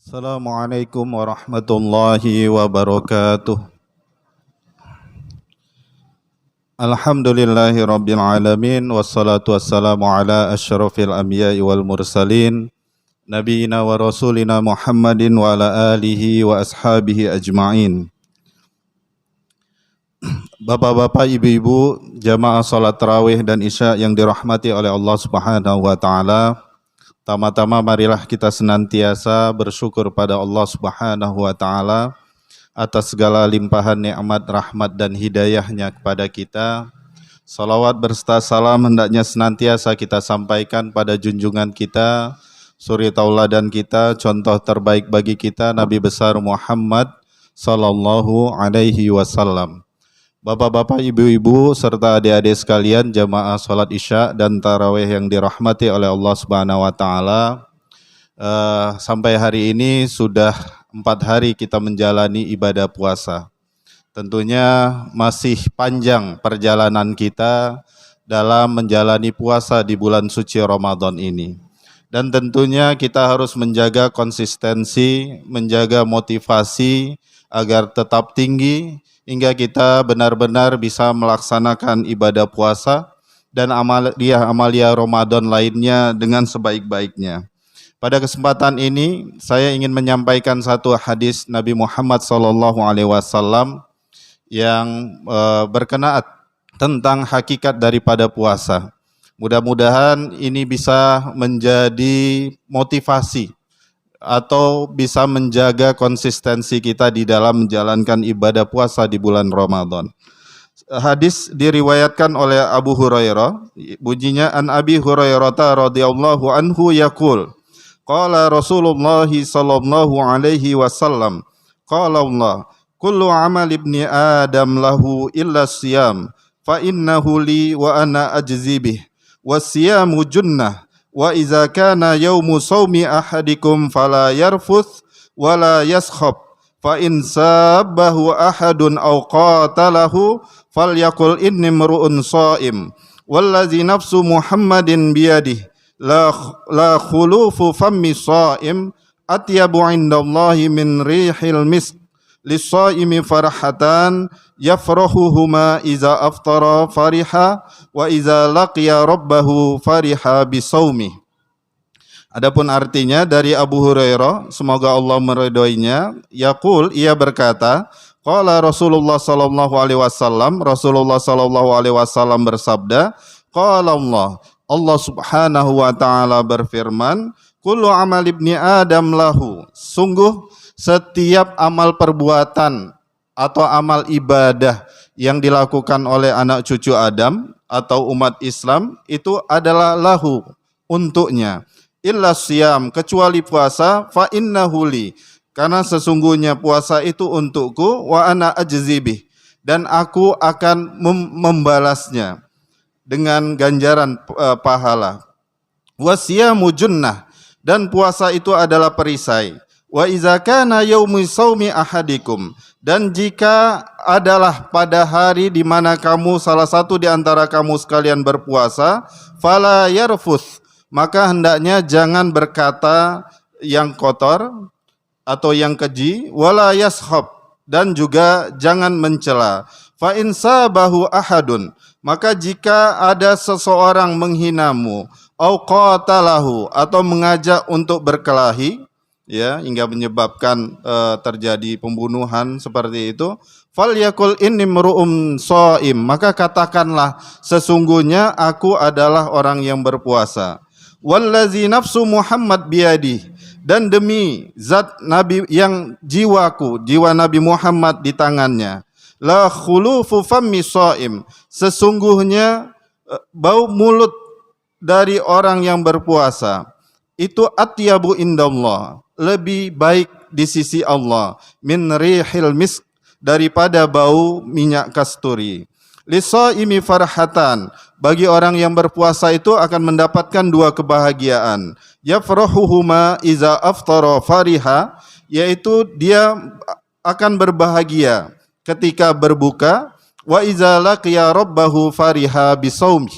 Assalamualaikum warahmatullahi wabarakatuh. Alhamdulillahi rabbil alamin. Wassalatu wassalamu ala asyrafil anbiya'i wal mursalin Nabiina wa rasulina Muhammadin wa ala alihi wa ashabihi ajma'in. Bapak-bapak, ibu-ibu, jamaah salat tarawih dan isya yang dirahmati oleh Allah Subhanahu wa taala. Tama-tama marilah kita senantiasa bersyukur pada Allah Subhanahu wa taala atas segala limpahan nikmat, rahmat dan hidayahnya kepada kita. Salawat berserta salam hendaknya senantiasa kita sampaikan pada junjungan kita, suri tauladan kita, contoh terbaik bagi kita, Nabi besar Muhammad sallallahu alaihi wasallam. Bapak-bapak, ibu-ibu, serta adik-adik sekalian, jamaah sholat isya dan tarawih yang dirahmati oleh Allah Subhanahu wa taala. Sampai hari ini sudah 4 hari kita menjalani ibadah puasa. Tentunya masih panjang perjalanan kita dalam menjalani puasa di bulan suci Ramadan ini. Dan tentunya kita harus menjaga konsistensi, menjaga motivasi agar tetap tinggi, hingga kita benar-benar bisa melaksanakan ibadah puasa dan amalia Ramadan lainnya dengan sebaik-baiknya. Pada kesempatan ini saya ingin menyampaikan satu hadis Nabi Muhammad SAW yang berkenaan tentang hakikat daripada puasa. Mudah-mudahan ini bisa menjadi motivasi atau bisa menjaga konsistensi kita di dalam menjalankan ibadah puasa di bulan Ramadan. Hadis diriwayatkan oleh Abu Hurairah, bunyinya an Abi Hurairah radhiyallahu anhu yaqul, qala Rasulullah sallallahu alaihi wasallam, qala Allah, kullu amal ibni Adam lahu illa siyam, fa innahu li wa ana ajzi bih, was-siyamu junnah. Wa iza kana yaumu shaumi ahadikum fala yarfuth wala yaskhab fa in sabbahu ahadun aw qatalahu falyaqul inni mru'un shaim wallazi nafsu Muhammadin biyadihi la khulufu fammi shaim atyabu indallahi min rihil misk lis-shaimi farhatan yafrahuhuma iza aftara fariha wa iza laqiya rabbahu fariha bisaumi. Adapun artinya dari Abu Hurairah, semoga Allah meridhoinya, yaqul, ia berkata, qala Rasulullah sallallahu alaihi wasallam, Rasulullah sallallahu alaihi wasallam bersabda, qala Allah, Allah Subhanahu wa taala berfirman, kullu amal ibni Adam lahu, sungguh setiap amal perbuatan atau amal ibadah yang dilakukan oleh anak cucu Adam atau umat Islam itu adalah lahu, untuknya, illa siyam, kecuali puasa, fa innahu li, karena sesungguhnya puasa itu untukku, wa ana ajzi bih, dan aku akan membalasnya dengan ganjaran pahala. Wasiyamu junnah, dan puasa itu adalah perisai. Wa iza kana yaumu shaumi ahadikum, dan jika adalah pada hari di mana kamu salah satu di antara kamu sekalian berpuasa, fala yarfuth, maka hendaknya jangan berkata yang kotor atau yang keji, wala yashab, dan juga jangan mencela. Fa in sabahu ahadun, maka jika ada seseorang menghinamu, au qatalahu, atau mengajak untuk berkelahi, ya, hingga menyebabkan terjadi pembunuhan seperti itu, falyakul inni mru'um shaim, maka katakanlah sesungguhnya aku adalah orang yang berpuasa. Wallazi nafsu Muhammad biyadi, dan demi zat Nabi yang jiwa Nabi Muhammad di tangannya, la khulufu fammi shaim, sesungguhnya bau mulut dari orang yang berpuasa itu atyabu indallah, lebih baik di sisi Allah, min rihil misk, daripada bau minyak kasturi. Lisaimi farhatan, bagi orang yang berpuasa itu akan mendapatkan 2 kebahagiaan. Yafrahuhuma iza aftara fariha, yaitu dia akan berbahagia ketika berbuka, wa iza laqiya rabbahu fariha bisaumi,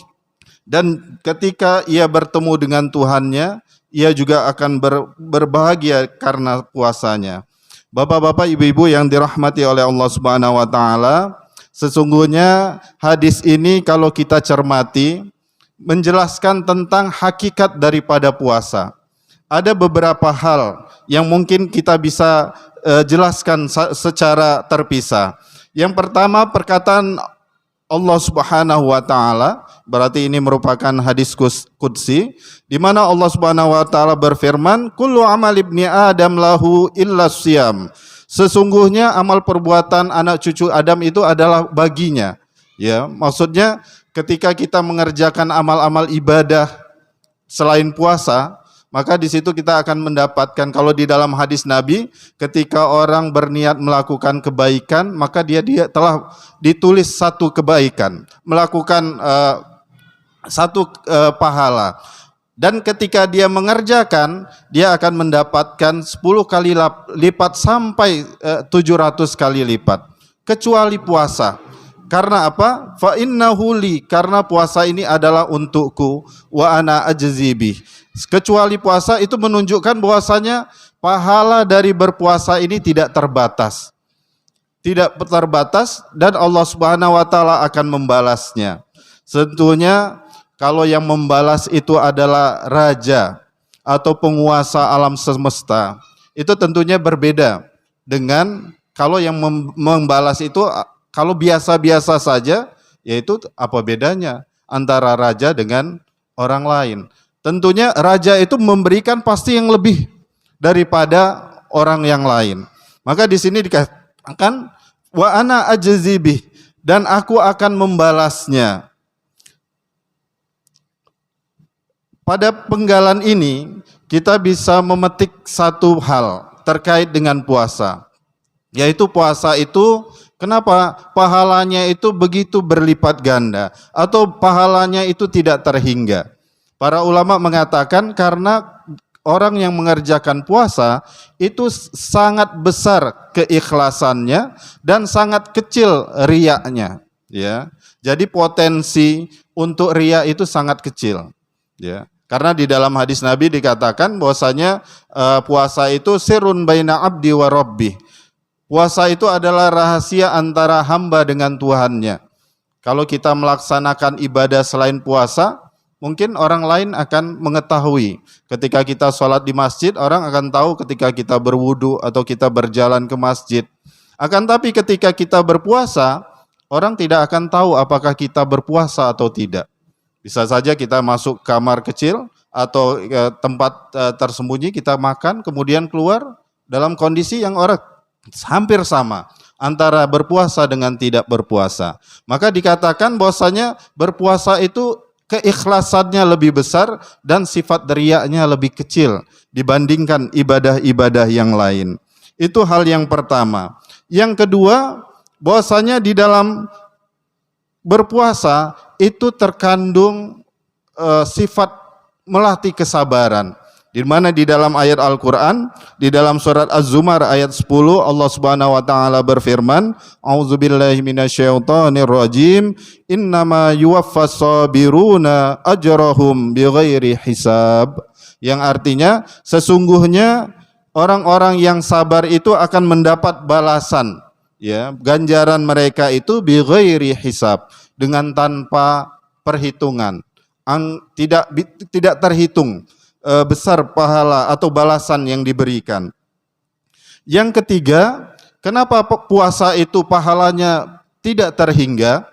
Dan ketika ia bertemu dengan Tuhannya, ia juga akan berbahagia karena puasanya. Bapak-bapak, ibu-ibu yang dirahmati oleh Allah Subhanahu wa taala, sesungguhnya hadis ini kalau kita cermati menjelaskan tentang hakikat daripada puasa. Ada beberapa hal yang mungkin kita bisa jelaskan secara terpisah. Yang pertama, perkataan Allah Subhanahu wa taala, berarti ini merupakan hadis qudsi di mana Allah Subhanahu wa taala berfirman, "Kullu amal ibni Adam lahu illa siyam." Sesungguhnya amal perbuatan anak cucu Adam itu adalah baginya. Ya, maksudnya ketika kita mengerjakan amal-amal ibadah selain puasa, maka di situ kita akan mendapatkan, kalau di dalam hadis Nabi, ketika orang berniat melakukan kebaikan, maka dia telah ditulis satu kebaikan, melakukan satu pahala. Dan ketika dia mengerjakan, dia akan mendapatkan 10 kali lipat sampai 700 kali lipat. Kecuali puasa. Karena apa? Fa innahu li, karena puasa ini adalah untukku, wa ana ajzi bih. Kecuali puasa itu menunjukkan bahwasanya pahala dari berpuasa ini tidak terbatas. Tidak terbatas dan Allah Subhanahu wa taala akan membalasnya. Tentunya kalau yang membalas itu adalah raja atau penguasa alam semesta, itu tentunya berbeda dengan kalau yang membalas itu kalau biasa-biasa saja, yaitu apa bedanya antara raja dengan orang lain? Tentunya raja itu memberikan pasti yang lebih daripada orang yang lain. Maka di sini dikatakan wa ana ajzi bih, dan aku akan membalasnya. Pada penggalan ini kita bisa memetik satu hal terkait dengan puasa. Yaitu puasa itu kenapa pahalanya itu begitu berlipat ganda atau pahalanya itu tidak terhingga. Para ulama mengatakan karena orang yang mengerjakan puasa itu sangat besar keikhlasannya dan sangat kecil riyanya, ya. Jadi potensi untuk riya itu sangat kecil, ya. Karena di dalam hadis Nabi dikatakan bahwasanya puasa itu sirrun baina abdi wa rabbih. Puasa itu adalah rahasia antara hamba dengan Tuhannya. Kalau kita melaksanakan ibadah selain puasa, mungkin orang lain akan mengetahui. Ketika kita sholat di masjid, orang akan tahu ketika kita berwudu atau kita berjalan ke masjid. Akan tapi ketika kita berpuasa, orang tidak akan tahu apakah kita berpuasa atau tidak. Bisa saja kita masuk kamar kecil atau tempat tersembunyi, kita makan, kemudian keluar dalam kondisi yang orang hampir sama antara berpuasa dengan tidak berpuasa. Maka dikatakan bahwasanya berpuasa itu keikhlasannya lebih besar dan sifat riyanya lebih kecil dibandingkan ibadah-ibadah yang lain. Itu hal yang pertama. Yang kedua, bahwasanya di dalam berpuasa itu terkandung sifat melatih kesabaran. Di mana di dalam ayat Al-Qur'an, di dalam surat Az-Zumar ayat 10 Allah Subhanahu wa taala berfirman, "A'udzubillahi minasyaitonir rajim, innama yuwaffas sabiruna ajrahum bighairi hisab." Yang artinya sesungguhnya orang-orang yang sabar itu akan mendapat balasan, ya, ganjaran mereka itu bighairi hisab, dengan tanpa perhitungan. Tidak terhitung besar pahala atau balasan yang diberikan. Yang ketiga, kenapa puasa itu pahalanya tidak terhingga?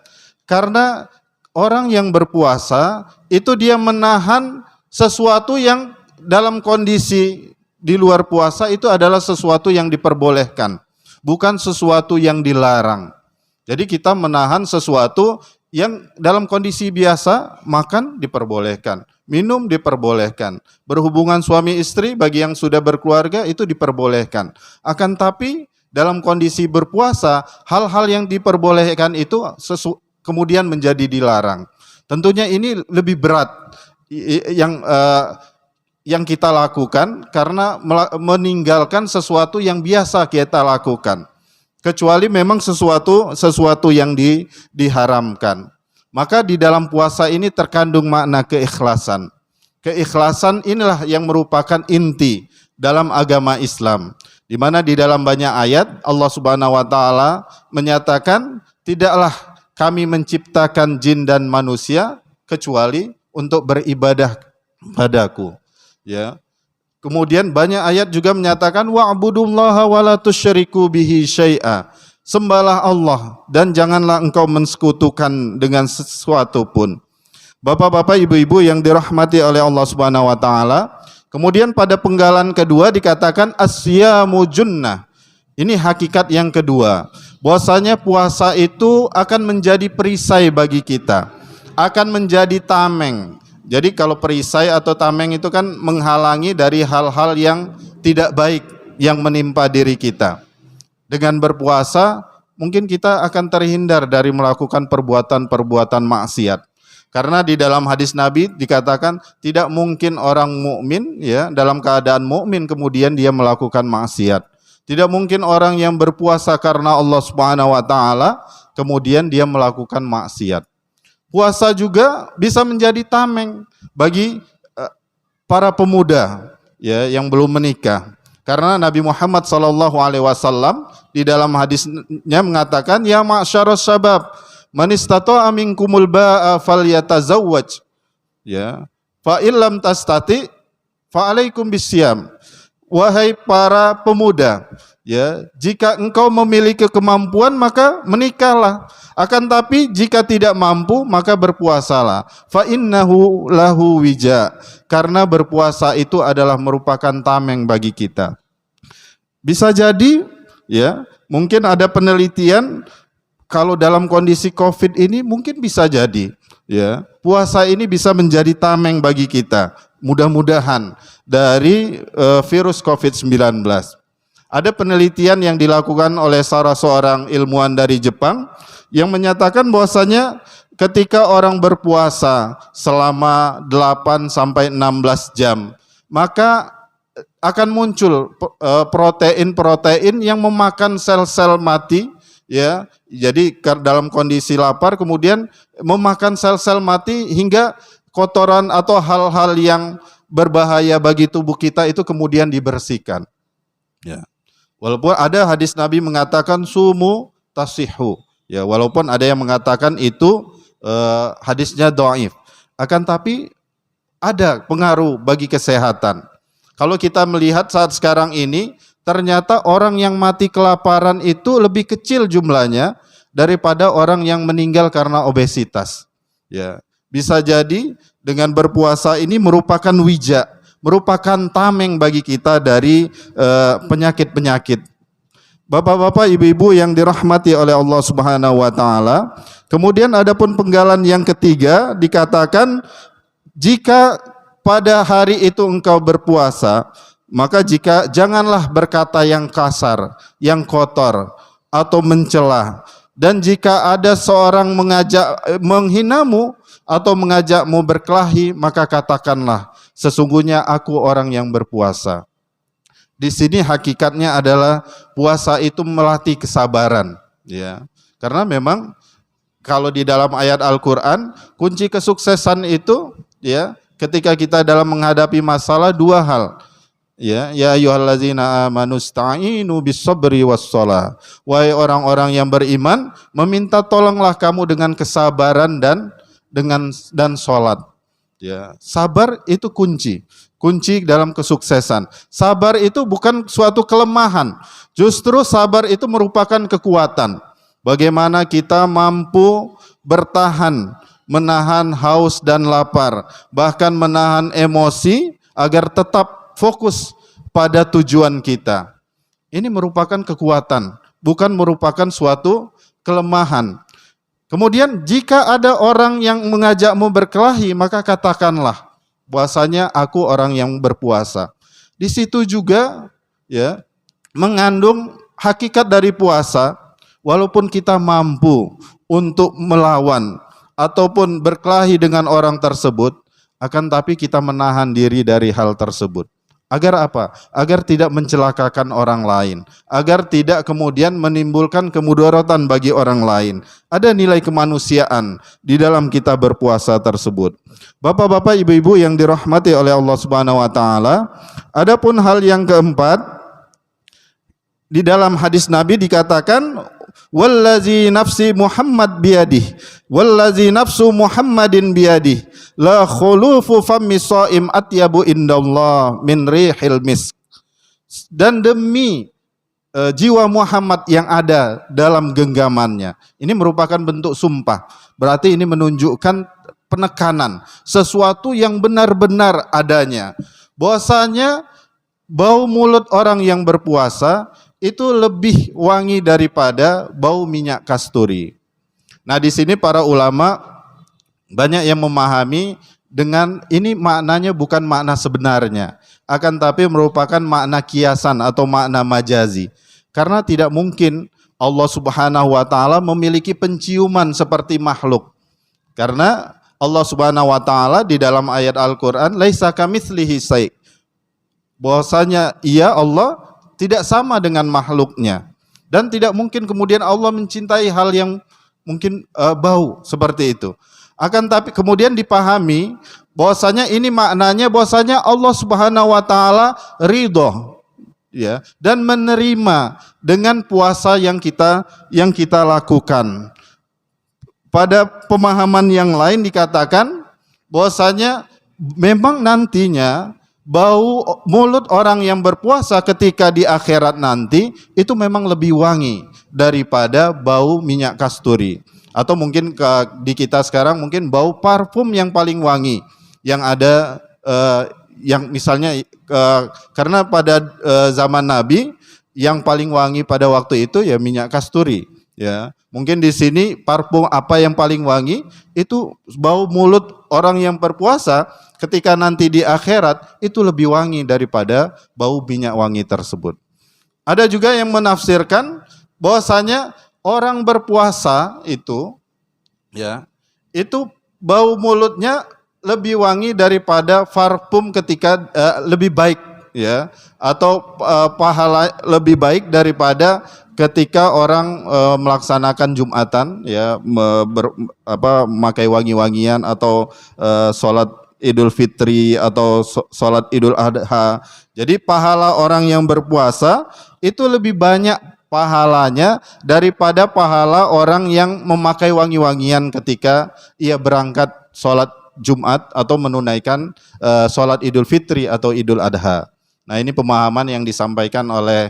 Karena orang yang berpuasa itu dia menahan sesuatu yang dalam kondisi di luar puasa itu adalah sesuatu yang diperbolehkan, bukan sesuatu yang dilarang. Jadi kita menahan sesuatu yang dalam kondisi biasa, makan diperbolehkan, minum diperbolehkan, berhubungan suami istri bagi yang sudah berkeluarga itu diperbolehkan. Akan tapi dalam kondisi berpuasa, hal-hal yang diperbolehkan itu kemudian menjadi dilarang. Tentunya ini lebih berat yang kita lakukan karena meninggalkan sesuatu yang biasa kita lakukan. Kecuali memang sesuatu yang diharamkan. Maka di dalam puasa ini terkandung makna keikhlasan. Keikhlasan inilah yang merupakan inti dalam agama Islam. Di mana di dalam banyak ayat Allah Subhanahu wa taala menyatakan, tidaklah kami menciptakan jin dan manusia kecuali untuk beribadah padaku. Ya. Kemudian banyak ayat juga menyatakan wa'budullaha wa la tusyriku bihi syai'a. Sembahlah Allah dan janganlah engkau mensekutukan dengan sesuatu pun. Bapak-bapak, ibu-ibu yang dirahmati oleh Allah Subhanahu wa taala, kemudian pada penggalan kedua dikatakan asyamu junnah. Ini hakikat yang kedua, bahwasanya puasa itu akan menjadi perisai bagi kita, akan menjadi tameng. Jadi kalau perisai atau tameng itu kan menghalangi dari hal-hal yang tidak baik yang menimpa diri kita. Dengan berpuasa mungkin kita akan terhindar dari melakukan perbuatan-perbuatan maksiat. Karena di dalam hadis Nabi dikatakan tidak mungkin orang mukmin ya dalam keadaan mukmin kemudian dia melakukan maksiat. Tidak mungkin orang yang berpuasa karena Allah Subhanahu wa taala kemudian dia melakukan maksiat. Puasa juga bisa menjadi tameng bagi para pemuda ya yang belum menikah. Karena Nabi Muhammad SAW di dalam hadisnya mengatakan, ya ma'syaras syabab, man istata'a minkumul ba'a falyatazawwaj. Ya, fa illam tastati fa alaikum bisyam. Wahai para pemuda, ya, jika engkau memiliki kemampuan maka menikahlah. Akan tapi jika tidak mampu maka berpuasalah. Fa innahu lahu wija. Karena berpuasa itu adalah merupakan tameng bagi kita. Bisa jadi ya, mungkin ada penelitian kalau dalam kondisi Covid ini mungkin bisa jadi ya, puasa ini bisa menjadi tameng bagi kita. Mudah-mudahan dari virus Covid-19. Ada penelitian yang dilakukan oleh salah seorang ilmuwan dari Jepang yang menyatakan bahwasanya ketika orang berpuasa selama 8 sampai 16 jam, maka akan muncul protein-protein yang memakan sel-sel mati ya. Jadi dalam kondisi lapar kemudian memakan sel-sel mati hingga kotoran atau hal-hal yang berbahaya bagi tubuh kita itu kemudian dibersihkan. Ya. Walaupun ada hadis Nabi mengatakan sumu tasihu. Ya, walaupun ada yang mengatakan itu hadisnya dhaif. Akan tapi ada pengaruh bagi kesehatan. Kalau kita melihat saat sekarang ini, ternyata orang yang mati kelaparan itu lebih kecil jumlahnya daripada orang yang meninggal karena obesitas. Ya, bisa jadi dengan berpuasa ini merupakan wija, merupakan tameng bagi kita dari penyakit-penyakit. Bapak-bapak, ibu-ibu yang dirahmati oleh Allah Subhanahu wa taala. Kemudian adapun penggalan yang ketiga dikatakan jika pada hari itu engkau berpuasa, maka janganlah berkata yang kasar, yang kotor atau mencela. Dan jika ada seorang menghinamu atau mengajakmu berkelahi, maka katakanlah, sesungguhnya aku orang yang berpuasa. Di sini hakikatnya adalah puasa itu melatih kesabaran, ya. Karena memang kalau di dalam ayat Al-Qur'an, kunci kesuksesan itu ya, ketika kita dalam menghadapi masalah dua hal. Ya ayyuhallazina amanu sta'inu bis-sabri was-shalah. Wahai orang-orang yang beriman, meminta tolonglah kamu dengan kesabaran dan salat. Ya, sabar itu kunci dalam kesuksesan. Sabar itu bukan suatu kelemahan. Justru sabar itu merupakan kekuatan. Bagaimana kita mampu bertahan, menahan haus dan lapar, bahkan menahan emosi agar tetap fokus pada tujuan kita. Ini merupakan kekuatan, bukan merupakan suatu kelemahan. Kemudian jika ada orang yang mengajakmu berkelahi, maka katakanlah bahwasanya aku orang yang berpuasa. Di situ juga ya mengandung hakikat dari puasa, walaupun kita mampu untuk melawan ataupun berkelahi dengan orang tersebut, akan tapi kita menahan diri dari hal tersebut. Agar apa? Agar tidak mencelakakan orang lain, agar tidak kemudian menimbulkan kemudaratan bagi orang lain. Ada nilai kemanusiaan di dalam kita berpuasa tersebut. Bapak-bapak, ibu-ibu yang dirahmati oleh Allah Subhanahu wa taala, adapun hal yang keempat, di dalam hadis Nabi dikatakan, wallazi nafsi Muhammad biyadih, wallazi nafsu Muhammadin biyadih, la khulufu fammi shaim atyabu indallah min rihil misk. Dan demi jiwa Muhammad yang ada dalam genggamannya. Ini merupakan bentuk sumpah. Berarti ini menunjukkan penekanan, sesuatu yang benar-benar adanya. Bahwasanya bau mulut orang yang berpuasa itu lebih wangi daripada bau minyak kasturi. Nah, di sini para ulama banyak yang memahami dengan ini maknanya bukan makna sebenarnya, akan tapi merupakan makna kiasan atau makna majazi. Karena tidak mungkin Allah Subhanahu wa taala memiliki penciuman seperti makhluk. Karena Allah Subhanahu wa taala di dalam ayat Al-Qur'an, laisa kamitslihi syai'. Bahwasanya Ia Allah tidak sama dengan makhluknya, dan tidak mungkin kemudian Allah mencintai hal yang mungkin bau seperti itu. Akan tapi kemudian dipahami bahwasanya ini maknanya bahwasanya Allah Subhanahu wa taala ridho, ya, dan menerima dengan puasa yang kita lakukan. Pada pemahaman yang lain dikatakan bahwasanya memang nantinya bau mulut orang yang berpuasa ketika di akhirat nanti itu memang lebih wangi daripada bau minyak kasturi. Atau mungkin di kita sekarang mungkin bau parfum yang paling wangi yang ada, yang misalnya karena pada zaman Nabi yang paling wangi pada waktu itu ya minyak kasturi, ya. Mungkin di sini parfum apa yang paling wangi itu bau mulut orang yang berpuasa ketika nanti di akhirat itu lebih wangi daripada bau minyak wangi tersebut. Ada juga yang menafsirkan bahwasanya orang berpuasa itu, ya, itu bau mulutnya lebih wangi daripada parfum ketika lebih baik, ya, atau pahala lebih baik daripada ketika orang melaksanakan Jumatan, ya, memakai wangi-wangian atau sholat Idul Fitri atau sholat Idul Adha. Jadi pahala orang yang berpuasa itu lebih banyak pahalanya daripada pahala orang yang memakai wangi-wangian ketika ia berangkat sholat Jumat atau menunaikan sholat Idul Fitri atau Idul Adha. Nah, ini pemahaman yang disampaikan oleh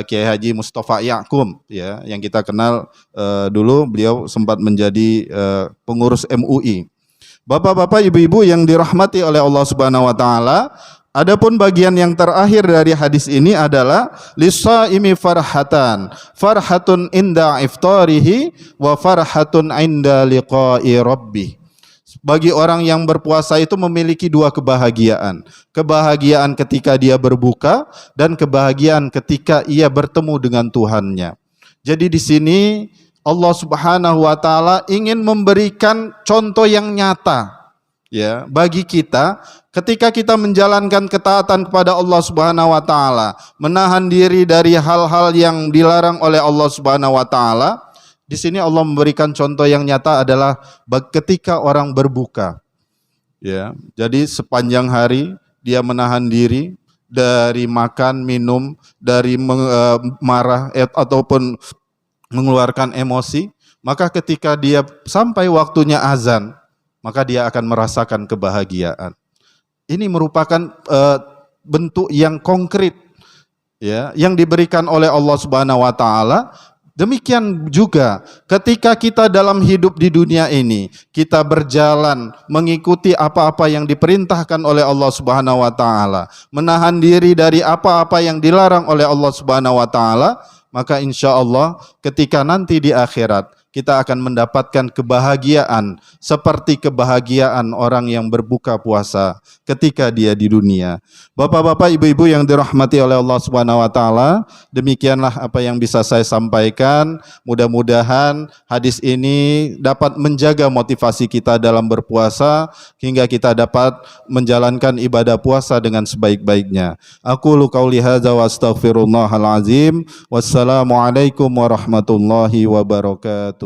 Kiai Haji Mustafa Ya'qub, ya, yang kita kenal dulu beliau sempat menjadi pengurus MUI. Bapak-bapak, ibu-ibu yang dirahmati oleh Allah Subhanahu wa taala, adapun bagian yang terakhir dari hadis ini adalah lisaimi farhatun inda iftarihi wa farhatun inda liqa'i rabbih. Bagi orang yang berpuasa itu memiliki dua kebahagiaan. Kebahagiaan ketika dia berbuka dan kebahagiaan ketika ia bertemu dengan Tuhannya. Jadi di sini Allah Subhanahu wa taala ingin memberikan contoh yang nyata, ya, bagi kita ketika kita menjalankan ketaatan kepada Allah Subhanahu wa taala, menahan diri dari hal-hal yang dilarang oleh Allah Subhanahu wa taala. Di sini Allah memberikan contoh yang nyata adalah ketika orang berbuka, ya. Jadi sepanjang hari dia menahan diri dari makan, minum, dari marah ataupun mengeluarkan emosi, maka ketika dia sampai waktunya azan, maka dia akan merasakan kebahagiaan. Ini merupakan bentuk yang konkret, ya, yang diberikan oleh Allah Subhanahu wa taala. Demikian juga ketika kita dalam hidup di dunia ini, kita berjalan mengikuti apa-apa yang diperintahkan oleh Allah Subhanahu wa taala, menahan diri dari apa-apa yang dilarang oleh Allah Subhanahu wa taala, maka insya Allah ketika nanti di akhirat kita akan mendapatkan kebahagiaan seperti kebahagiaan orang yang berbuka puasa ketika dia di dunia. Bapak-bapak, ibu-ibu yang dirahmati oleh Allah Subhanahu wa taala, demikianlah apa yang bisa saya sampaikan. Mudah-mudahan hadis ini dapat menjaga motivasi kita dalam berpuasa hingga kita dapat menjalankan ibadah puasa dengan sebaik-baiknya. Aqulu qauli hadza wa astaghfirullahal azim. Wassalamualaikum warahmatullahi wabarakatuh.